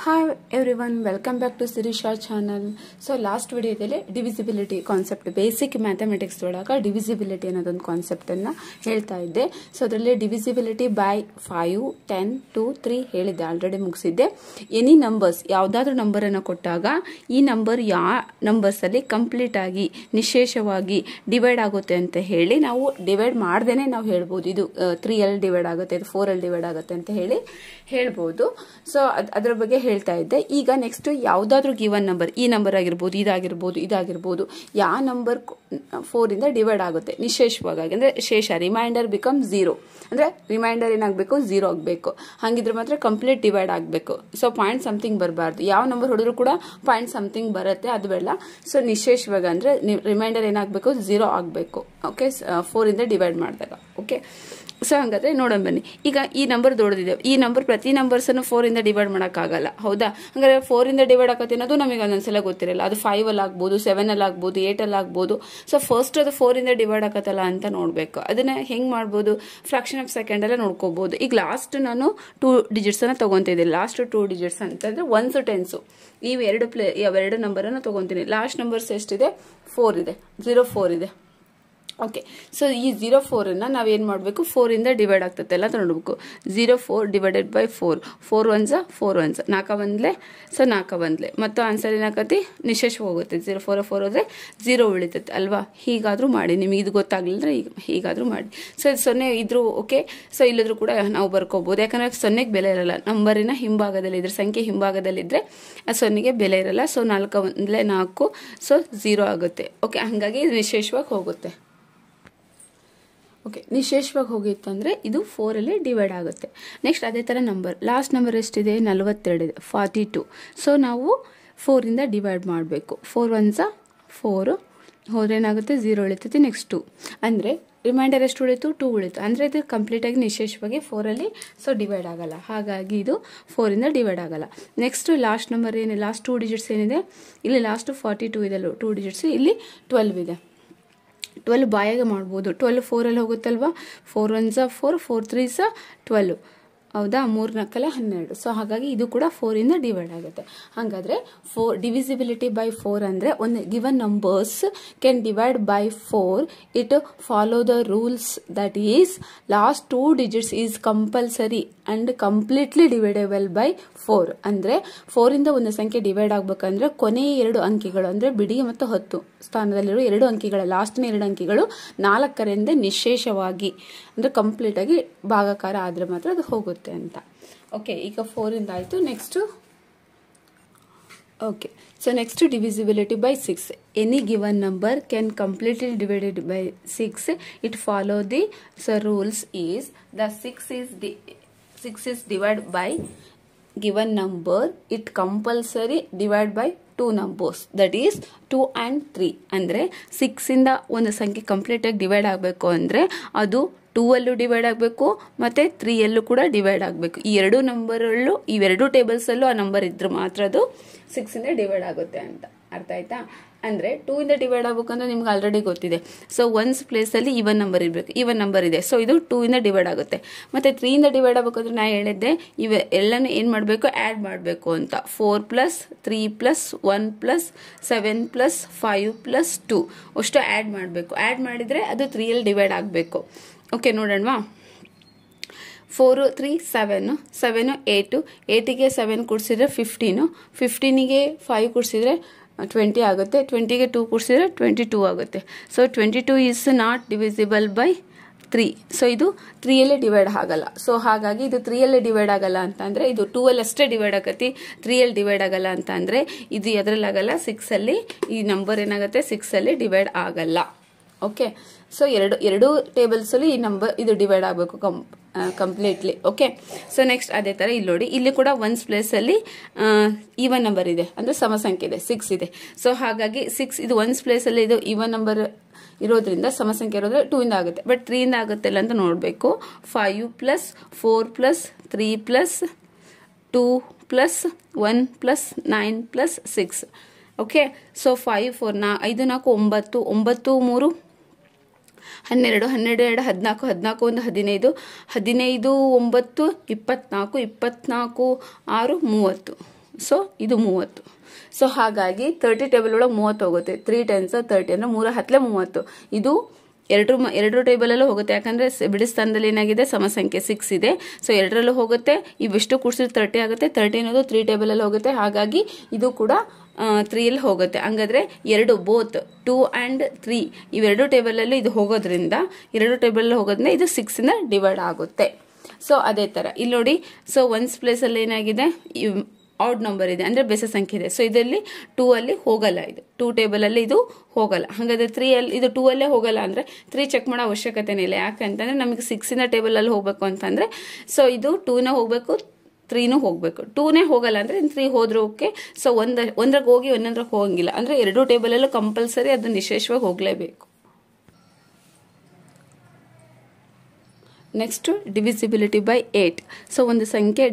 Hi everyone, welcome back to Sirisha channel. So last video ಇದೆಲ್ಲ divisibility concept basic mathematics ಒಳಗ divisibility ಅನ್ನೋದೊಂದು concept ಅನ್ನು ಹೇಳ್ತಾ ಇದ್ದೆ. ಸೊ ಅದರಲ್ಲಿ divisibility by 5, 10, 2, 3 ಹೇಳಿದ್ದೆ, ಆಲ್ರೆಡಿ ಮುಗಿಸಿದ್ದೆ. ಎನಿ ನಂಬರ್ಸ್ ಯಾವುದಾದ್ರೂ ನಂಬರ್ ಅನ್ನು ಕೊಟ್ಟಾಗ ಈ ನಂಬರ್ ಯಾವ ನಂಬರ್ಸ್ ಅಲ್ಲಿ ಕಂಪ್ಲೀಟ್ ಆಗಿ ನಿಶೇಷವಾಗಿ ಡಿವೈಡ್ ಆಗುತ್ತೆ ಅಂತ ಹೇಳಿ ನಾವು ಡಿವೈಡ್ ಮಾಡ್ದೇನೆ ನಾವು ಹೇಳ್ಬೋದು. ಇದು 3 ಅಲ್ಲಿ ಡಿವೈಡ್ ಆಗುತ್ತೆ, ಇದು 4 ಅಲ್ಲಿ ಡಿವೈಡ್ ಆಗುತ್ತೆ ಅಂತ ಹೇಳ್ಬೋದು. ಸೊ ಅದರ ಬಗ್ಗೆ ಹೇಳ್ತಾ ಇದ್ದೆ. ಈಗ ನೆಕ್ಸ್ಟ್ ಯಾವುದಾದ್ರೂ ಗಿವನ್ ನಂಬರ್, ಈ ನಂಬರ್ ಆಗಿರ್ಬೋದು, ಇದಾಗಿರ್ಬೋದು, ಯಾವ ನಂಬರ್ 4 ಇಂದ ಡಿವೈಡ್ ಆಗುತ್ತೆ ನಿಶೇಷವಾಗಿ ಅಂದ್ರೆ ಶೇಷ, ರಿಮೈಂಡರ್ ಬಿಕಮ್ 0 ಅಂದ್ರೆ ರಿಮೈಂಡರ್ ಏನಾಗಬೇಕು, 0 ಆಗಬೇಕು. ಹಾಗಿದ್ರೆ ಮಾತ್ರ ಕಂಪ್ಲೀಟ್ ಡಿವೈಡ್ ಆಗಬೇಕು. ಸೊ ಪಾಯಿಂಟ್ ಸಮಥಿಂಗ್ ಬರಬಾರ್ದು. ಯಾವ ನಂಬರ್ ಹೊಡೆದ್ರು ಕೂಡ ಪಾಯಿಂಟ್ ಸಮಥಿಂಗ್ ಬರುತ್ತೆ, ಅದು ಬೇಡ. ಸೊ ನಿಶೇಷವಾಗಿ ಅಂದ್ರೆ ರಿಮೈಂಡರ್ ಏನಾಗಬೇಕು, 0 ಆಗಬೇಕು. ಓಕೆ, 4 ಇಂದ ಡಿವೈಡ್ ಮಾಡಿದಾಗ. ಓಕೆ, ಸೊ ಹಂಗಾದ್ರೆ ನೋಡೋಣ ಬನ್ನಿ. ಈಗ ಈ ನಂಬರ್ ದೊಡ್ಡದಿದೆ, ಈ ನಂಬರ್ ಪ್ರತಿ ನಂಬರ್ಸ್ ಅನ್ನು 4 ಇಂದ ಡಿವೈಡ್ ಮಾಡೋಕ್ಕಾಗಲ್ಲ, ಹೌದಾ? ಹಂಗಾದ್ರೆ 4 ಇಂದ ಡಿವೈಡ್ ಆಗತ್ತೆ ಅನ್ನೋದು ನಮಗೆ ಒಂದೊಂದ್ಸಲ ಗೊತ್ತಿರಲ್ಲ. ಅದು 5 ಅಲ್ಲಿ ಆಗ್ಬೋದು, 7 ಅಲ್ಲಿ ಆಗ್ಬೋದು, 8 ಅಲ್ಲಿ ಆಗ್ಬೋದು. ಸೊ ಫಸ್ಟ್ ಅದು 4 ಇಂದ ಡಿವೈಡ್ ಆಗತ್ತಲ್ಲ ಅಂತ ನೋಡ್ಬೇಕು. ಅದನ್ನ ಹೆಂಗ್ ಮಾಡ್ಬೋದು, ಫ್ರಾಕ್ಷನ್ ಆಫ್ ಸೆಕೆಂಡ್ ಎಲ್ಲ ನೋಡ್ಕೋಬಹುದು. ಈಗ ಲಾಸ್ಟ್ ನಾನು 2 ಡಿಜಿಟ್ಸ್ ಅನ್ನ ತಗೊಂತಿದ್ದೀನಿ. ಲಾಸ್ಟ್ 2 ಡಿಜಿಟ್ಸ್ ಅಂತಂದ್ರೆ 1s 10s ಇವೆರಡು ನಂಬರ್ ಅನ್ನ ತಗೊಂತೀನಿ. ಲಾಸ್ಟ್ ನಂಬರ್ಸ್ ಎಷ್ಟಿದೆ, 4 ಇದೆ, 04 ಇದೆ. ಓಕೆ, ಸೊ ಈ 04 ಅನ್ನ ನಾವೇನ್ ಮಾಡಬೇಕು, 4 ಇಂದ ಡಿವೈಡ್ ಆಗ್ತದೆ ಎಲ್ಲ ನೋಡ್ಬೇಕು. 04 divided by 4, 4 1s 4 1s, 4 1 so 4 1 ಮತ್ತು ಆನ್ಸರ್ ಏನಾಗತ್ತೆ, ನಿಶೇಷ ಹೋಗುತ್ತೆ. 04 4 ಹೋದ್ರೆ 0 ಉಳಿತೈತೆ ಅಲ್ವಾ? ಹೀಗಾದ್ರೂ ಮಾಡಿ, ನಿಮಗೆ ಇದು ಗೊತ್ತಾಗ್ಲಿಲ್ಲ ಹೀಗಾದ್ರೂ ಮಾಡಿ. ಸೊ 0 ಇದ್ರು ಓಕೆ, ಸೊ ಇಲ್ಲಿದ್ರು ಕೂಡ ನಾವು ಬರ್ಕೋಬಹುದು. ಯಾಕಂದ್ರೆ 0ಗೆ ಬೆಲೆ ಇರಲ್ಲ, ನಂಬರಿನ ಹಿಂಭಾಗದಲ್ಲಿ ಇದ್ರೆ, ಸಂಖ್ಯೆ ಹಿಂಭಾಗದಲ್ಲಿದ್ರೆ ಆ 0ಗೆ ಬೆಲೆ ಇರಲ್ಲ. ಸೊ 4 1 4, ಸೊ 0 ಆಗುತ್ತೆ. ಓಕೆ, ಹಂಗಾಗಿ ನಿಶೇಷವಾಗಿ ಹೋಗುತ್ತೆ. ಓಕೆ, ನಿಶೇಷವಾಗಿ ಹೋಗಿತ್ತಂದ್ರೆ ಇದು 4 ಅಲ್ಲಿ ಡಿವೈಡ್ ಆಗುತ್ತೆ. ನೆಕ್ಸ್ಟ್ ಅದೇ ತರ ನಂಬರ್, ಲಾಸ್ಟ್ ನಂಬರ್ ಎಷ್ಟಿದೆ, 42 ಇದೆ, 42. ಸೊ ನಾವು 4 ಇಂದ ಡಿವೈಡ್ ಮಾಡಬೇಕು. 4 1s 4 ಹೋದ್ರೆ ಏನಾಗುತ್ತೆ, 0 ಉಳಿತೈತಿ. ನೆಕ್ಸ್ಟ್ 2 ಅಂದ್ರೆ ರಿಮೈಂಡರ್ ಎಷ್ಟು ಉಳಿತು, 2 ಉಳಿತು. ಅಂದ್ರೆ ಇದು ಕಂಪ್ಲೀಟ್ ಆಗಿ ನಿಶೇಷವಾಗಿ 4 ಅಲ್ಲಿ ಸೊ ಡಿವೈಡ್ ಆಗಲ್ಲ. ಹಾಗಾಗಿ ಇದು 4 ಇಂದ ಡಿವೈಡ್ ಆಗಲ್ಲ. ನೆಕ್ಸ್ಟ್ ಲಾಸ್ಟ್ ನಂಬರ್ ಏನಿದೆ, ಲಾಸ್ಟ್ 2 ಡಿಜಿಟ್ಸ್ ಏನಿದೆ, ಇಲ್ಲಿ ಲಾಸ್ಟ್ 42 ಇದೆ, 2 ಡಿಜಿಟ್ಸ್, ಇಲ್ಲಿ 12 ಇದೆ. 12 ಬಾಯಾಗ ಮಾಡ್ಬೋದು. 12 4 ಅಲ್ಲಿ ಹೋಗುತ್ತಲ್ವಾ, 4 1s 4, 4 3s 12, ಹೌದಾ? 3 4 12. ಸೊ ಹಾಗಾಗಿ ಇದು ಕೂಡ 4 ಇಂದ ಡಿವೈಡ್ ಆಗುತ್ತೆ. ಹಾಗಾದ್ರೆ ಡಿವಿಸಿಬಿಲಿಟಿ ಬೈ 4 ಅಂದ್ರೆ ಒಂದು given numbers can divide by 4, it follow the rules that is last 2 digits is compulsory and completely dividable by 4. ಅಂದ್ರೆ 4 ಇಂದ ಒಂದು ಸಂಖ್ಯೆ ಡಿವೈಡ್ ಆಗ್ಬೇಕಂದ್ರೆ ಕೊನೆಯ 2 ಅಂಕಿಗಳು ಅಂದ್ರೆ ಬಿಡಿ ಮತ್ತು 10 ಸ್ಥಾನದಲ್ಲಿರುವ 2 ಅಂಕಿಗಳ ಲಾಸ್ಟ್ನ 2 ಅಂಕಿಗಳು 4ರಿಂದ ನಿಶೇಷವಾಗಿ ಅಂದ್ರೆ ಕಂಪ್ಲೀಟ್ ಆಗಿ ಭಾಗಾಕಾರ ಆದ್ರೆ ಮಾತ್ರ ಅದು ಹೋಗುತ್ತೆ ಅಂತ. ಓಕೆ, ಈಗ 4 ಇಂದ ಆಯ್ತು. Next okay, so next divisibility by 6. Any given number can completely divided by 6. It follow the rules is the 6 is divided by given number, it compulsory divide by 2 numbers, that is 2 and 3. ಅಂದ್ರೆ 6 ಇಂದ ಒಂದು ಸಂಖ್ಯೆ complete ಆಗಿ divide ಆಗಬೇಕು ಅಂದ್ರೆ ಅದು 2 ಅಲ್ಲೂ divide ಆಗಬೇಕು ಮತ್ತೆ 3 ಅಲ್ಲೂ ಕೂಡ ಡಿವೈಡ್ ಆಗಬೇಕು. ಈ 2 ನಂಬರ್ ಅಲ್ಲೂ, ಈ 2 ಟೇಬಲ್ಸ್ ಅಲ್ಲೂ ಆ ನಂಬರ್ ಇದ್ರೆ ಮಾತ್ರ ಅದು 6 ಇಂದ ಡಿವೈಡ್ ಆಗುತ್ತೆ ಅಂತ. ಅರ್ಥ ಆಯ್ತಾ? ಅಂದ್ರೆ 2 ಇಂದ ಡಿವೈಡ್ ಆಗ್ಬೇಕಂದ್ರೆ ನಿಮ್ಗೆ ಆಲ್ರೆಡಿ ಗೊತ್ತಿದೆ. ಸೊ 1s ಪ್ಲೇಸ್ ಅಲ್ಲಿ ಈವನ್ ನಂಬರ್ ಇರ್ಬೇಕು, ಈವನ್ ನಂಬರ್ ಇದೆ. ಸೊ ಇದು 2 ಇಂದ ಡಿವೈಡ್ ಆಗುತ್ತೆ. ಮತ್ತೆ 3 ಇಂದ ಡಿವೈಡ್ ಆಗ್ಬೇಕಂದ್ರೆ ನಾ ಹೇಳಿದ್ದೆ ಎಲ್ಲಾನು ಏನ್ ಮಾಡ್ಬೇಕು, ಆಡ್ ಮಾಡ್ಬೇಕು ಅಂತ. 4 + 3 + 1 + 7 + 5 + 2 ಅಷ್ಟು ಆಡ್ ಮಾಡ್ಬೇಕು. ಆಡ್ ಮಾಡಿದ್ರೆ ಅದು 3 ಅಲ್ಲಿ ಡಿವೈಡ್ ಆಗ್ಬೇಕು. ಓಕೆ, ನೋಡೋಣವಾ? 4 3 7 7 8, 8ಗೆ 7 ಕೂಡಿಸಿದ್ರೆ 15, 15ಗೆ 5 ಕೂಡಿಸಿದ್ರೆ 20 ಆಗುತ್ತೆ, 20ಗೆ 2 ಕೂಡಿಸಿದ್ರೆ 22 ಆಗುತ್ತೆ. So 22 is not divisible by 3. So ಇದು 3 ಅಲ್ಲೇ ಡಿವೈಡ್ ಆಗಲ್ಲ. ಸೊ ಹಾಗಾಗಿ ಇದು 3 ಅಲ್ಲೇ ಡಿವೈಡ್ ಆಗಲ್ಲ ಅಂತ ಅಂದ್ರೆ ಇದು 2 ಅಲ್ಲಿ ಅಷ್ಟೇ ಡಿವೈಡ್ ಆಗತ್ತೆ, 3 ಅಲ್ಲಿ ಡಿವೈಡ್ ಆಗಲ್ಲ ಅಂತ ಅಂದ್ರೆ ಇದು ಎದ್ರಲ್ಲಿ ಆಗಲ್ಲ, 6 ಅಲ್ಲಿ ಈ ನಂಬರ್ ಏನಾಗುತ್ತೆ, 6 ಅಲ್ಲಿ ಡಿವೈಡ್ ಆಗಲ್ಲ. ಓಕೆ, ಸೊ ಎರಡು ಟೇಬಲ್ಸ್ ಅಲ್ಲಿ ಈ ನಂಬರ್ ಇದು ಡಿವೈಡ್ ಆಗಬೇಕು ಕಂಪ್ಲೀಟ್ಲಿ. ಓಕೆ, ಸೊ ನೆಕ್ಸ್ಟ್ ಅದೇ ತರ ಇಲ್ಲಿ ನೋಡಿ, ಇಲ್ಲಿ ಕೂಡ 1s ಪ್ಲೇಸ್ ಅಲ್ಲಿ ಈವನ್ ನಂಬರ್ ಇದೆ ಅಂದ್ರೆ ಸಮಸಂಖ್ಯೆ ಇದೆ, 6 ಇದೆ. ಸೊ ಹಾಗಾಗಿ 6 ಇದು 1s ಪ್ಲೇಸ್ ಅಲ್ಲಿ ಇದು ಈವನ್ ನಂಬರ್ ಇರೋದ್ರಿಂದ ಸಮಸಂಖ್ಯೆ ಇರೋದ್ರೆ 2 ಇಂದ ಆಗುತ್ತೆ. ಬಟ್ 3 ಇಂದ ಆಗುತ್ತೆ ಇಲ್ಲ ಅಂತ ನೋಡ್ಬೇಕು. 5 + 4 + 3 + 2 + 1 + 9 + 6. Okay, so 5 4 5 4 9 9 3 12 12 2 14 14 1 15 15 9 24 24 24 6 30. ಸೊ ಇದು 30. ಸೊ ಹಾಗಾಗಿ 30 ಟೇಬಲ್ ಒಳಗೆ 30 ಹೋಗುತ್ತೆ. 3 10s 30 ಅಂದ್ರೆ 3 10 30. ಇದು ಎರಡು ಟೇಬಲ್ ಅಲ್ಲೂ ಹೋಗುತ್ತೆ, ಯಾಕಂದ್ರೆ ಬಿಡಿ ಸ್ಥಾನದಲ್ಲಿ ಏನಾಗಿದೆ ಸಮಸಂಖ್ಯೆ 6 ಇದೆ. ಸೊ ಎರಡರಲ್ಲೂ ಹೋಗುತ್ತೆ. ಇವೆಷ್ಟು ಕೂಡಿಸಿದ್ರೆ 30 ಆಗುತ್ತೆ. 30 ಅನ್ನೋದು 3 ಟೇಬಲ್ ಅಲ್ಲಿ ಹೋಗುತ್ತೆ. ಹಾಗಾಗಿ ಇದು ಕೂಡ 3 ಅಲ್ಲಿ ಹೋಗುತ್ತೆ. ಹಂಗಾದ್ರೆ ಎರಡು ಬೋತ್ 2 and 3 ಇವೆರಡು ಟೇಬಲ್ ಅಲ್ಲಿ ಇದು ಹೋಗೋದ್ರಿಂದ ಎರಡು ಟೇಬಲ್ ಹೋಗೋದ್ರಿಂದ ಇದು 6 ಇಂದ ಡಿವೈಡ್ ಆಗುತ್ತೆ. ಸೊ ಅದೇ ತರ ಇಲ್ಲಿ ನೋಡಿ. ಸೊ ಒನ್ಸ್ ಪ್ಲೇಸ್ ಅಲ್ಲಿ ಏನಾಗಿದೆ, ಆಡ್ ನಂಬರ್ ಇದೆ ಅಂದ್ರೆ ಬೆಸ ಸಂಖ್ಯೆ ಇದೆ. ಸೊ ಇದರಲ್ಲಿ 2 ಅಲ್ಲಿ ಹೋಗಲ್ಲ, ಇದು 2 ಟೇಬಲ್ ಅಲ್ಲಿ ಇದು ಹೋಗಲ್ಲ. ಹಾಗಾದ್ರೆ 3 ಅಲ್ಲಿ ಇದು 2 ಅಲ್ಲೇ ಹೋಗಲ್ಲ ಅಂದ್ರೆ 3 ಚೆಕ್ ಮಾಡೋ ಅವಶ್ಯಕತೆನೇ ಇಲ್ಲ. ಯಾಕಂತಂದ್ರೆ ನಮಗೆ 6 ಇಂದ ಟೇಬಲ್ ಅಲ್ಲಿ ಹೋಗ್ಬೇಕು ಅಂತಂದ್ರೆ ಸೊ ಇದು 2ನ ಹೋಗ್ಬೇಕು, 3ನೂ ಹೋಗ್ಬೇಕು. 2ನೇ ಹೋಗಲ್ಲ ಅಂದ್ರೆ 3 ಹೋದ್ರೂ ಓಕೆ. ಸೊ ಒಂದ್ರಾಗ ಹೋಗಿ ಒಂದೊಂದ್ರಾಗ ಹೋಗಂಗಿಲ್ಲ ಅಂದ್ರೆ ಎರಡು ಟೇಬಲ್ ಅಲ್ಲೂ ಕಂಪಲ್ಸರಿ ಅದು ನಿಶೇಷವಾಗಿ ಹೋಗ್ಲೇಬೇಕು. Next divisibility by 8. ಸೊ ಒಂದು ಸಂಖ್ಯೆ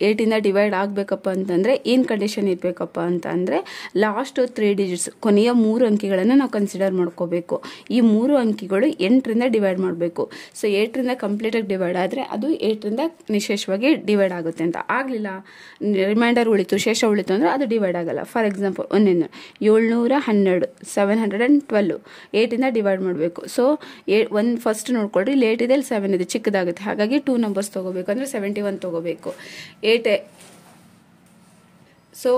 8 ಇಂದ ಡಿವೈಡ್ ಆಗಬೇಕಪ್ಪ ಅಂತಂದರೆ ಏನು ಕಂಡೀಷನ್ ಇರಬೇಕಪ್ಪ ಅಂತಂದರೆ ಲಾಸ್ಟ್ 3 ಡಿಜಿಟ್ಸ್ ಕೊನೆಯ 3 ಅಂಕಿಗಳನ್ನು ನಾವು ಕನ್ಸಿಡರ್ ಮಾಡ್ಕೋಬೇಕು. ಈ 3 ಅಂಕಿಗಳು 8ರಿಂದ ಡಿವೈಡ್ ಮಾಡಬೇಕು. ಸೊ 8ರಿಂದ ಕಂಪ್ಲೀಟಾಗಿ ಡಿವೈಡ್ ಆದರೆ ಅದು 8ರಿಂದ ನಿಶೇಷವಾಗಿ ಡಿವೈಡ್ ಆಗುತ್ತೆ ಅಂತ. ಆಗಲಿಲ್ಲ, ರಿಮೈಂಡರ್ ಉಳಿತು, ಶೇಷ ಉಳಿತು ಅಂದರೆ ಅದು ಡಿವೈಡ್ ಆಗಲ್ಲ. ಫಾರ್ ಎಕ್ಸಾಂಪಲ್ 712 712 8ಇಂದ ಡಿವೈಡ್ ಮಾಡಬೇಕು. ಸೊ ಫಸ್ಟ್ ನೋಡ್ಕೊಳ್ರಿ, ಇಲ್ಲಿ 8 ಇದೆ, ಇಲ್ಲಿ 7 ಇದೆ, ಚಿಕ್ಕದಾಗುತ್ತೆ. ಹಾಗಾಗಿ 2 ನಂಬರ್ಸ್ ತಗೋಬೇಕು ಅಂದ್ರೆ 71 ತಗೋಬೇಕು. 8 ಸೊ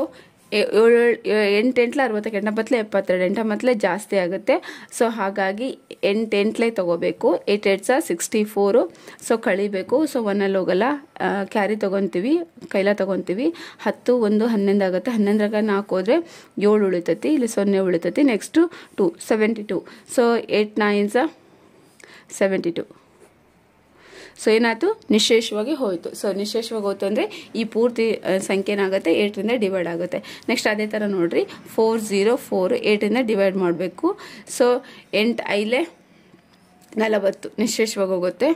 8 8 60 8 72 8 ಮತ್ತಲೇ ಜಾಸ್ತಿ ಆಗುತ್ತೆ. ಸೊ ಹಾಗಾಗಿ 8 8 ತಗೋಬೇಕು. 8 8 64. ಸೊ ಕಳಿಬೇಕು. ಸೊ 1 ಅಲ್ಲಿ ಹೋಗಲ್ಲ, ಕ್ಯಾರಿ ತಗೊಂತೀವಿ, ಕೈಲ ತಗೊಂತೀವಿ. 10 1 11 ಆಗುತ್ತೆ. 11ರಾಗ 4 ಹೋದ್ರೆ 7 ಉಳಿತೈತಿ, ಇಲ್ಲಿ 0 ಉಳಿತೈತಿ. ನೆಕ್ಸ್ಟ್ 2 72. ಸೊ 8 9 72. ಸೊ ಏನಾಯ್ತು, ನಿಶೇಷವಾಗಿ ಹೋಯಿತು. ಸೊ ನಿಶೇಷವಾಗಿ ಹೋಯ್ತು ಅಂದರೆ ಈ ಪೂರ್ತಿ ಸಂಖ್ಯೆ ಏನಾಗುತ್ತೆ 8ರಿಂದ ಡಿವೈಡ್ ಆಗುತ್ತೆ. ನೆಕ್ಸ್ಟ್ ಅದೇ ಥರ ನೋಡ್ರಿ, 404 8ಇಂದ ಡಿವೈಡ್ ಮಾಡಬೇಕು. ಸೊ 8 5 40 ನಿಶೇಷವಾಗಿ ಹೋಗುತ್ತೆ.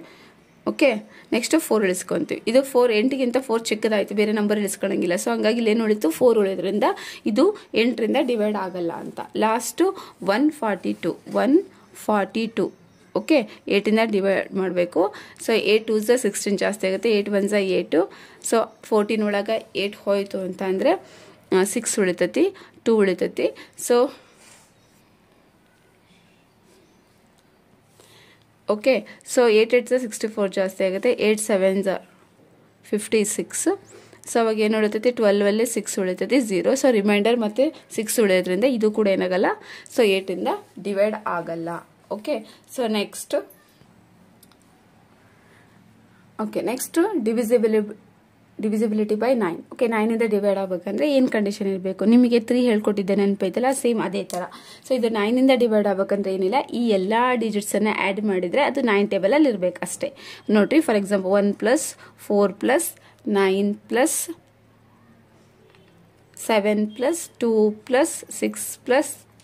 Okay, next 4 ಇಳಿಸ್ಕೊಂತೀವಿ. ಇದು 4 8ಗಿಂತ 4 ಚಿಕ್ಕದಾಯಿತು, ಬೇರೆ ನಂಬರ್ ಇಳಿಸ್ಕೊಳಂಗಿಲ್ಲ. ಸೊ ಹಂಗಾಗಿ ಇಲ್ಲೇನು ಉಳಿತು, 4 ಉಳಿದ್ರಿಂದ ಇದು 8ರಿಂದ ಡಿವೈಡ್ ಆಗಲ್ಲ ಅಂತ. ಲಾಸ್ಟು 142. ಓಕೆ, 8ಇಂದ ಡಿವೈಡ್ ಮಾಡಬೇಕು. ಸೊ 8 2s 16 ಜಾಸ್ತಿ ಆಗುತ್ತೆ. 8 1s 8. ಸೊ 14 ಒಳಗೆ 8 ಹೋಯಿತು ಅಂತ ಅಂದರೆ 6 ಉಳಿತೈತಿ, 2 ಉಳಿತೈತಿ. ಸೊ ಓಕೆ, ಸೊ 8 8s 64 ಜಾಸ್ತಿ ಆಗುತ್ತೆ. 8 7s 56. ಸೊ ಅವಾಗ ಏನು ಉಳಿತೈತಿ, 12 ಅಲ್ಲಿ 6 ಉಳಿತೈತಿ, 0. ಸೊ ರಿಮೈಂಡರ್ ಮತ್ತೆ 6 ಉಳಿಯೋದ್ರಿಂದ ಇದು ಕೂಡ ಏನಾಗಲ್ಲ. ಸೊ 8ಇಂದ ಡಿವೈಡ್ ಆಗಲ್ಲ. Okay, so next divisibility by 9. Okay, 9ಇಂದ ಡಿವೈಡ್ ಆಗಬೇಕಂದ್ರೆ ಏನು ಕಂಡೀಷನ್ ಇರಬೇಕು, ನಿಮಗೆ 3 ಹೇಳ್ಕೊಟ್ಟಿದ್ದೆ ನೆನಪೈತಲ್ಲ, ಸೇಮ್ ಅದೇ ಥರ. ಸೊ ಇದು 9ಇಂದ ಡಿವೈಡ್ ಆಗಬೇಕಂದ್ರೆ ಏನಿಲ್ಲ, ಈ ಎಲ್ಲ ಡಿಜಿಟ್ಸನ್ನು ಆ್ಯಡ್ ಮಾಡಿದರೆ ಅದು 9 ಟೇಬಲಲ್ಲಿ ಇರಬೇಕು ಅಷ್ಟೇ. ನೋಡಿರಿ, ಫಾರ್ ಎಕ್ಸಾಂಪಲ್ 1 + 4 + 9 + 7 + 2 + 6 +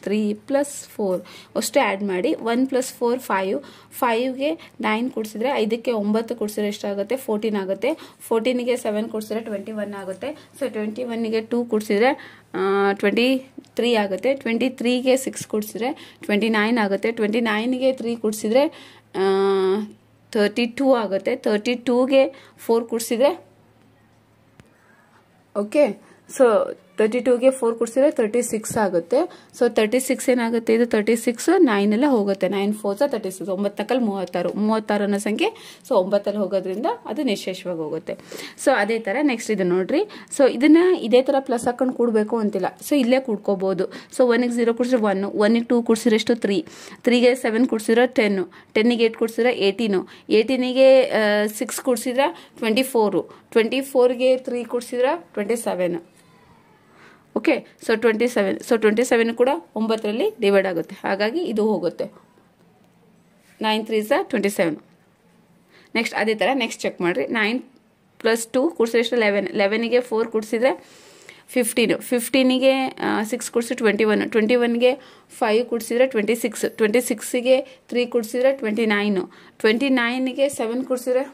3 + 4 ಅಷ್ಟು ಆ್ಯಡ್ ಮಾಡಿ. 1 + 4 5. 5ಗೆ 9 ಕೂಡಿಸಿದ್ರೆ, 5ಕ್ಕೆ 9 ಕೂಡಿಸಿದ್ರೆ ಎಷ್ಟಾಗುತ್ತೆ, 14 ಆಗುತ್ತೆ. 14ಗೆ 7 ಕೂಡಿಸಿದ್ರೆ 21 ಆಗುತ್ತೆ. ಸೊ 21ಗೆ 2 ಕೂಡಿಸಿದ್ರೆ 23 ಆಗುತ್ತೆ. 23ಗೆ 6 ಕೂಡಿಸಿದ್ರೆ 29 ಆಗುತ್ತೆ. 29ಗೆ 3 ಕೂಡಿಸಿದ್ರೆ 32 ಆಗುತ್ತೆ. 32ಗೆ 4 ಕೂಡಿಸಿದ್ರೆ ಓಕೆ, ಸೊ 32ಗೆ 4 ಕೂಡಿಸಿದ್ರೆ 36 ಆಗುತ್ತೆ. ಸೊ 36 ಏನಾಗುತ್ತೆ, ಇದು 36 9 ಎಲ್ಲ ಹೋಗುತ್ತೆ. 9 4 36, 9 36 36 ಅನ್ನೋ ಸಂಖ್ಯೆ. ಸೊ 9ಅಲ್ಲಿ ಹೋಗೋದ್ರಿಂದ ಅದು ನಿಶೇಷವಾಗಿ ಹೋಗುತ್ತೆ. ಸೊ ಅದೇ ಥರ ನೆಕ್ಸ್ಟ್ ಇದು ನೋಡ್ರಿ. ಸೊ ಇದನ್ನ ಇದೇ ಥರ ಪ್ಲಸ್ ಹಾಕೊಂಡು ಕೂಡಬೇಕು ಅಂತಿಲ್ಲ. ಸೊ ಇಲ್ಲೇ ಕೂಡ್ಕೋಬಹುದು. ಸೊ 1ಗೆ 0 ಕೂಡಿಸಿದ್ರೆ 1, 1ಗೆ 2 ಕೂಡಿಸಿದ್ರೆ ಎಷ್ಟು 3, 3ಗೆ 7 ಕೂಡಿಸಿದ್ರೆ 10, 10ಗೆ 8 ಕೂಡಿಸಿದ್ರೆ 18, 18ಗೆ 6 ಕೂಡಿಸಿದ್ರೆ 24, 24ಗೆ 3 ಕೂಡಿಸಿದ್ರೆ 27. Okay, so 27. ಸೊ 27 ಕೂಡ 9ರಲ್ಲಿ ಡಿವೈಡ್ ಆಗುತ್ತೆ. ಹಾಗಾಗಿ ಇದು ಹೋಗುತ್ತೆ. 9 3s 27. ನೆಕ್ಸ್ಟ್ ಅದೇ ಥರ ನೆಕ್ಸ್ಟ್ ಚೆಕ್ ಮಾಡಿರಿ. 9 + 2 ಕೂಡಿಸಿದ್ರೆ ಎಷ್ಟು 11, 11ಗೆ 4 ಕೂಡಿಸಿದ್ರೆ 15, 15ಗೆ 6 ಕೂಡಿಸಿದ್ರೆ 21, 21ಗೆ 5 ಕೂಡಿಸಿದ್ರೆ 26, 26ಗೆ 3 ಕೂಡಿಸಿದ್ರೆ 29, 29ಗೆ 7 ಕೂಡಿಸಿದ್ರೆ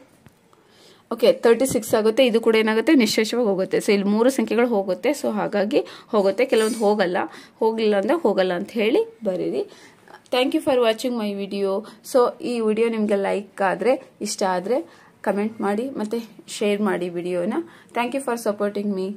ಓಕೆ 36 ಆಗುತ್ತೆ. ಇದು ಕೂಡ ಏನಾಗುತ್ತೆ, ನಿಶೇಷವಾಗಿ ಹೋಗುತ್ತೆ. ಸೊ ಇಲ್ಲಿ 3 ಸಂಖ್ಯೆಗಳು ಹೋಗುತ್ತೆ. ಸೊ ಹಾಗಾಗಿ ಹೋಗುತ್ತೆ, ಕೆಲವೊಂದು ಹೋಗಲಿಲ್ಲ ಅಂದರೆ ಹೋಗಲ್ಲ ಅಂತ ಹೇಳಿ ಬರೀರಿ. Thank you for watching my video. So ಈ ವಿಡಿಯೋ ನಿಮಗೆ ಲೈಕ್ ಆದರೆ, ಇಷ್ಟ ಆದರೆ ಕಮೆಂಟ್ ಮಾಡಿ ಮತ್ತು ಶೇರ್ ಮಾಡಿ ವಿಡಿಯೋನ. Thank you for supporting me.